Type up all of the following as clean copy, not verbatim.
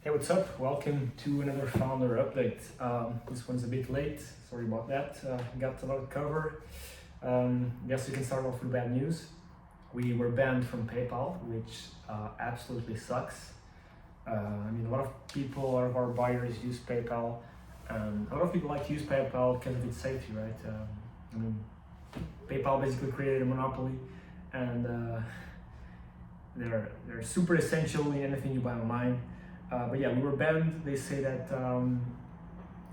Hey, what's up? Welcome to another founder update. This one's a bit late, sorry about that. Got a lot to cover. Guess we can start off with bad news. We were banned from PayPal, which absolutely sucks. A lot of people, a lot of our buyers use PayPal, and a lot of people like to use PayPal because of its safety, right? PayPal basically created a monopoly, and they're super essential in anything you buy online. But yeah, we were banned. They say that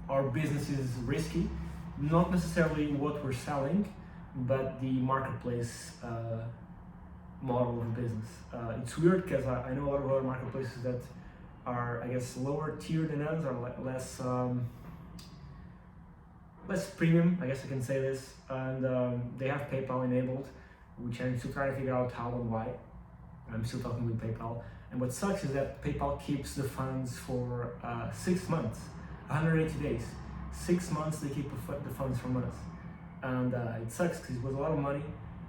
our business is risky, not necessarily what we're selling, but the marketplace model of the business. It's weird because I know a lot of other marketplaces that are, I guess, lower tier than us, or less premium, I guess I can say this, and they have PayPal enabled, which I'm still trying to figure out how and why. I'm still talking with PayPal. And what sucks is that PayPal keeps the funds for 6 months, 180 days. 6 months they keep the funds from us. And it sucks because it was a lot of money,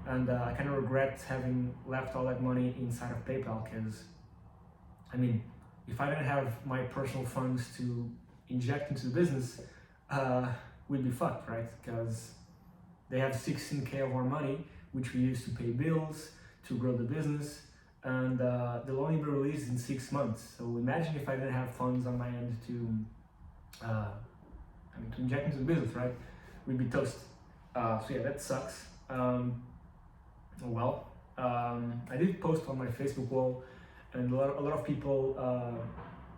and I kind of regret having left all that money inside of PayPal because, if I didn't have my personal funds to inject into the business, we'd be fucked, right? Because they have 16K of our money, which we use to pay bills, to grow the business, and they'll only be released in 6 months. So imagine if I didn't have funds on my end to inject into the business, right? We'd be toast. So yeah, that sucks. I did post on my Facebook wall, and a lot of people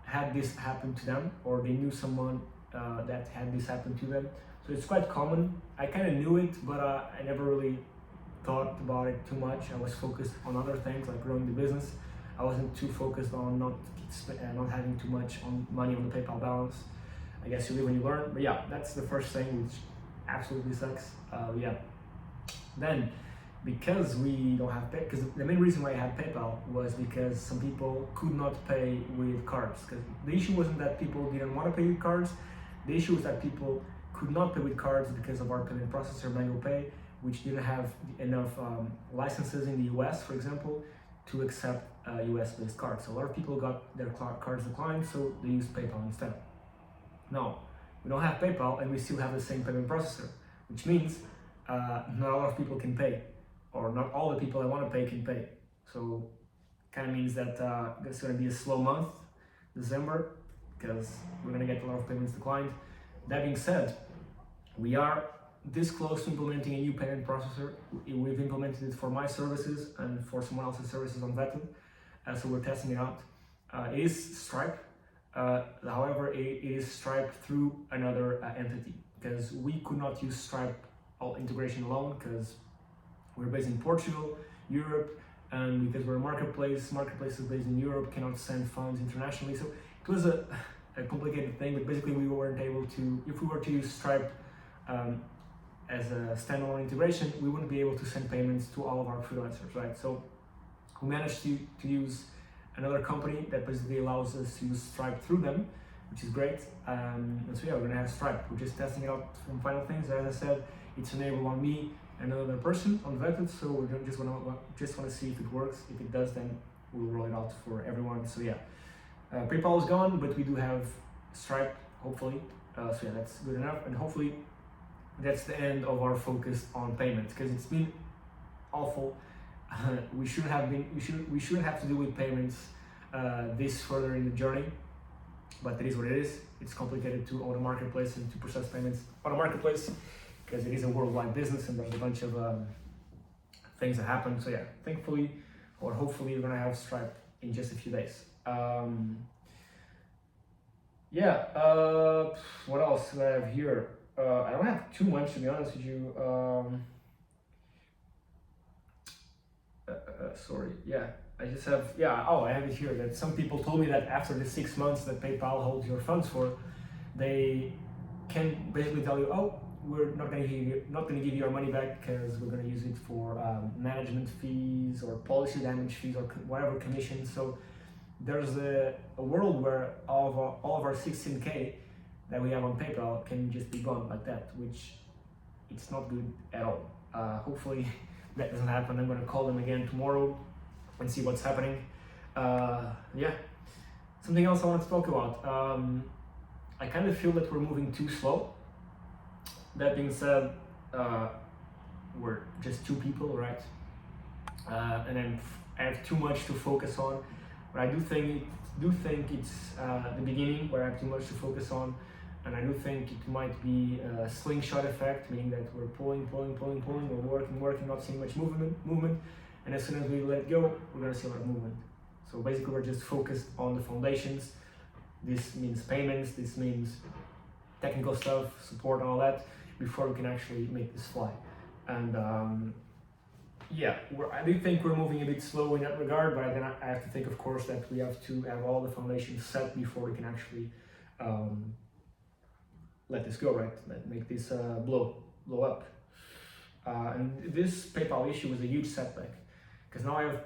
had this happen to them, or they knew someone that had this happen to them. So it's quite common. I kind of knew it, but I never really thought about it too much. I was focused on other things like growing the business. I wasn't too focused on not having too much money on the PayPal balance. I guess you live when you learn. But yeah, that's the first thing, which absolutely sucks. Then, because we don't have because the main reason why I had PayPal was because some people could not pay with cards. Because the issue wasn't that people didn't want to pay with cards. The issue was that people could not pay with cards because of our payment processor, Mango Pay, which didn't have enough licenses in the US, for example, to accept US-based cards. So a lot of people got their cards declined, so they used PayPal instead. Now, we don't have PayPal, and we still have the same payment processor, which means not a lot of people can pay, or not all the people that want to pay can pay. So kind of means that it's going to be a slow month, December, because we're going to get a lot of payments declined. That being said, we are this close to implementing a new payment processor. We've implemented it for my services and for someone else's services on Vettted, so we're testing it out. It is Stripe, however, it is Stripe through another entity, because we could not use Stripe integration alone, because we're based in Portugal, Europe, and because we're a marketplaces based in Europe cannot send funds internationally. So it was a complicated thing, but basically we weren't able to, if we were to use Stripe as a standalone integration, we wouldn't be able to send payments to all of our freelancers, right? So we managed to use another company that basically allows us to use Stripe through them, which is great. And so yeah, we're gonna have Stripe. We're just testing it out from final things. As I said, it's enabled on me and another person on Vettted, so we're just wanna see if it works. If it does, then we'll roll it out for everyone. So yeah, PayPal is gone, but we do have Stripe, hopefully. So yeah, that's good enough, and hopefully that's the end of our focus on payments, because it's been awful. We shouldn't have to deal with payments this further in the journey, but it is what it is. It's complicated to own a marketplace and to process payments on a marketplace, because it is a worldwide business and there's a bunch of things that happen. So yeah, thankfully or hopefully we're gonna have Stripe in just a few days. What else do I have here? I don't have too much, to be honest with you. I just have, I have it here, that some people told me that after the 6 months that PayPal holds your funds for, they can basically tell you, oh, we're not going to give you your money back because we're going to use it for management fees or policy damage fees or whatever commissions. So there's a world where all of our 16K that we have on PayPal can just be gone like that, which it's not good at all. Hopefully that doesn't happen. I'm going to call them again tomorrow and see what's happening. Something else I wanted to talk about. I kind of feel that we're moving too slow. That being said, we're just two people, right? And then I have too much to focus on. But I do think it's the beginning where I have too much to focus on, and I do think it might be a slingshot effect, meaning that we're pulling, we're working, not seeing much movement, and as soon as we let it go, we're gonna see a lot of movement. So basically, we're just focused on the foundations. This means payments, this means technical stuff, support, and all that, before we can actually make this fly. And yeah, I do think we're moving a bit slow in that regard, but then I have to think, of course, that we have to have all the foundations set before we can actually let this go, right? Make this blow up. And this PayPal issue was a huge setback, because now I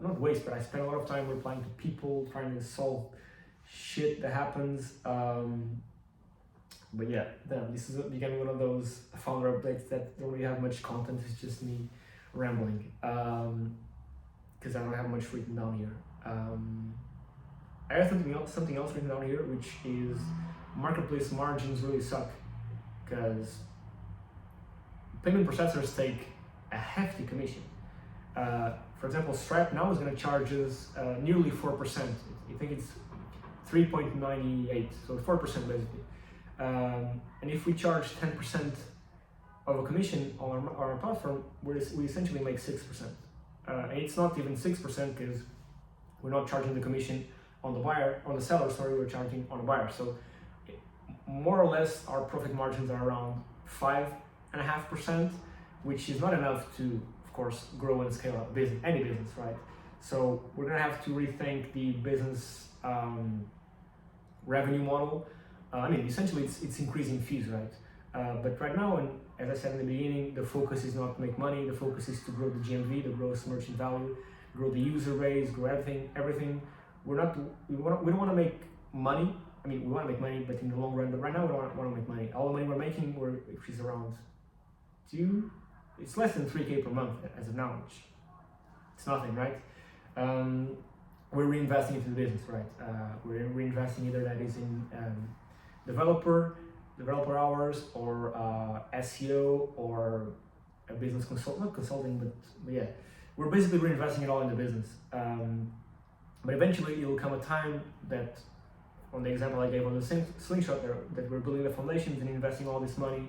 not waste, but I spend a lot of time replying to people, trying to solve shit that happens. But yeah, damn, this is becoming one of those founder updates that don't really have much content. It's just me rambling, because I don't have much written down here. I have something else written down here, which is marketplace margins really suck, because payment processors take a hefty commission. For example, Stripe now is going to charge us nearly 4%. I think it's 3.98, so 4% basically. And if we charge 10% of a commission on our platform, we essentially make 6%. And it's not even 6% because we're not charging the commission on the seller, we're charging on the buyer. So more or less our profit margins are around 5.5%, which is not enough to, of course, grow and scale up any business, right? So we're gonna have to rethink the business revenue model. Essentially it's increasing fees, right? But right now, and as I said in the beginning, the focus is not to make money. The focus is to grow the GMV, the gross merchant value, grow the user base, grow everything. We don't want to make money. We want to make money, but in the long run. But right now, we don't want to make money. All the money we're making, which is around it's less than 3K per month as of now, which it's nothing, right? We're reinvesting into the business, right? We're reinvesting either that is in developer hours, or SEO, or a business not consulting, but yeah, we're basically reinvesting it all in the business. But eventually, it will come a time that, on the example I gave on the slingshot there, that we're building the foundations and investing all this money,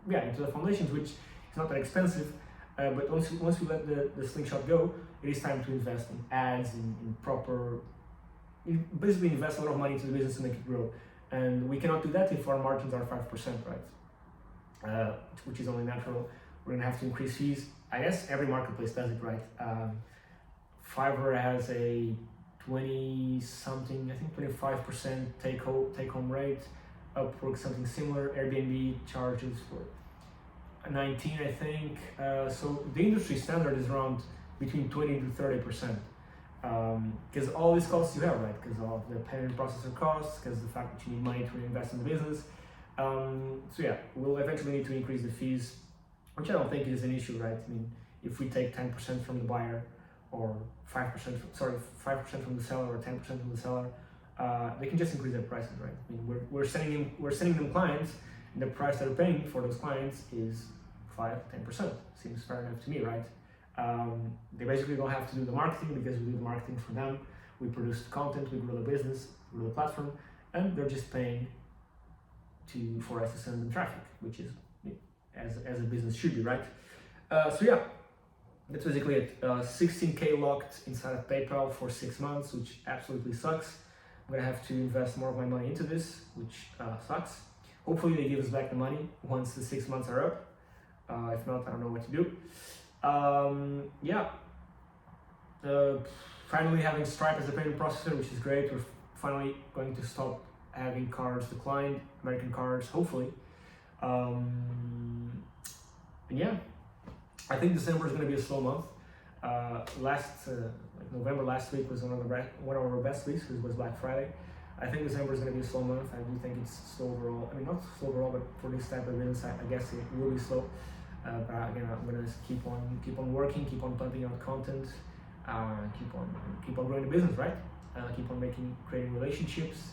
into the foundations, which is not that expensive. But once we let the slingshot go, it is time to invest in ads, basically invest a lot of money into the business to make it grow. And we cannot do that if our margins are 5%, right? Which is only natural. We're gonna have to increase fees. I guess every marketplace does it, right? Fiverr has a 20-something, I think 25% take home rate. Upwork something similar. Airbnb charges for 19, I think. So the industry standard is around between 20 to 30%. Because all these costs you have, right? Because of the payment processor costs, because the fact that you need money to reinvest in the business. So yeah, we'll eventually need to increase the fees, which I don't think is an issue, right? If we take 10% from the buyer, or 5% from the seller, or 10% from the seller, they can just increase their prices, right? We're sending them clients, and the price they're paying for those clients is 5-10%. Seems fair enough to me, right? They basically don't have to do the marketing, because we do the marketing for them. We produce the content, we grow the business, we grow the platform, and they're just paying for us to send them traffic, which is as a business should be, right? So yeah, that's basically it. 16K locked inside of PayPal for 6 months, which absolutely sucks. I'm gonna have to invest more of my money into this, which sucks. Hopefully they give us back the money once the 6 months are up. If not, I don't know what to do. Finally having Stripe as a payment processor, which is great. We're finally going to stop having cards declined, American cards, hopefully. And yeah, I think December is going to be a slow month. November last week was one of our best weeks, because it was Black Friday. I think December is going to be a slow month. I do think it's slow overall. Not slow overall, but for this type of business, I guess it will be slow. But again, I'm gonna keep on working, keep on pumping out content, keep on growing the business, right? keep on creating relationships,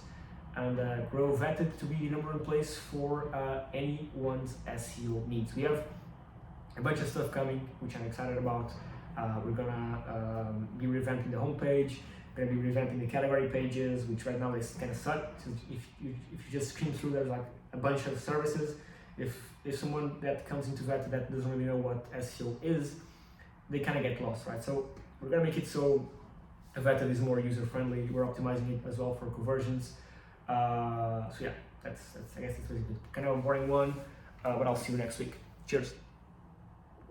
and grow Vettted to be the number one place for anyone's SEO needs. We have a bunch of stuff coming, which I'm excited about. We're gonna be revamping the homepage. We're gonna be revamping the category pages, which right now is kind of suck. So if you just scroll through, there's like a bunch of services. If someone that comes into Vettted that doesn't really know what SEO is, they kind of get lost, right? So we're gonna make it so Vettted is more user friendly. We're optimizing it as well for conversions. So yeah, that's I guess that's basically kind of a boring one, but I'll see you next week. Cheers.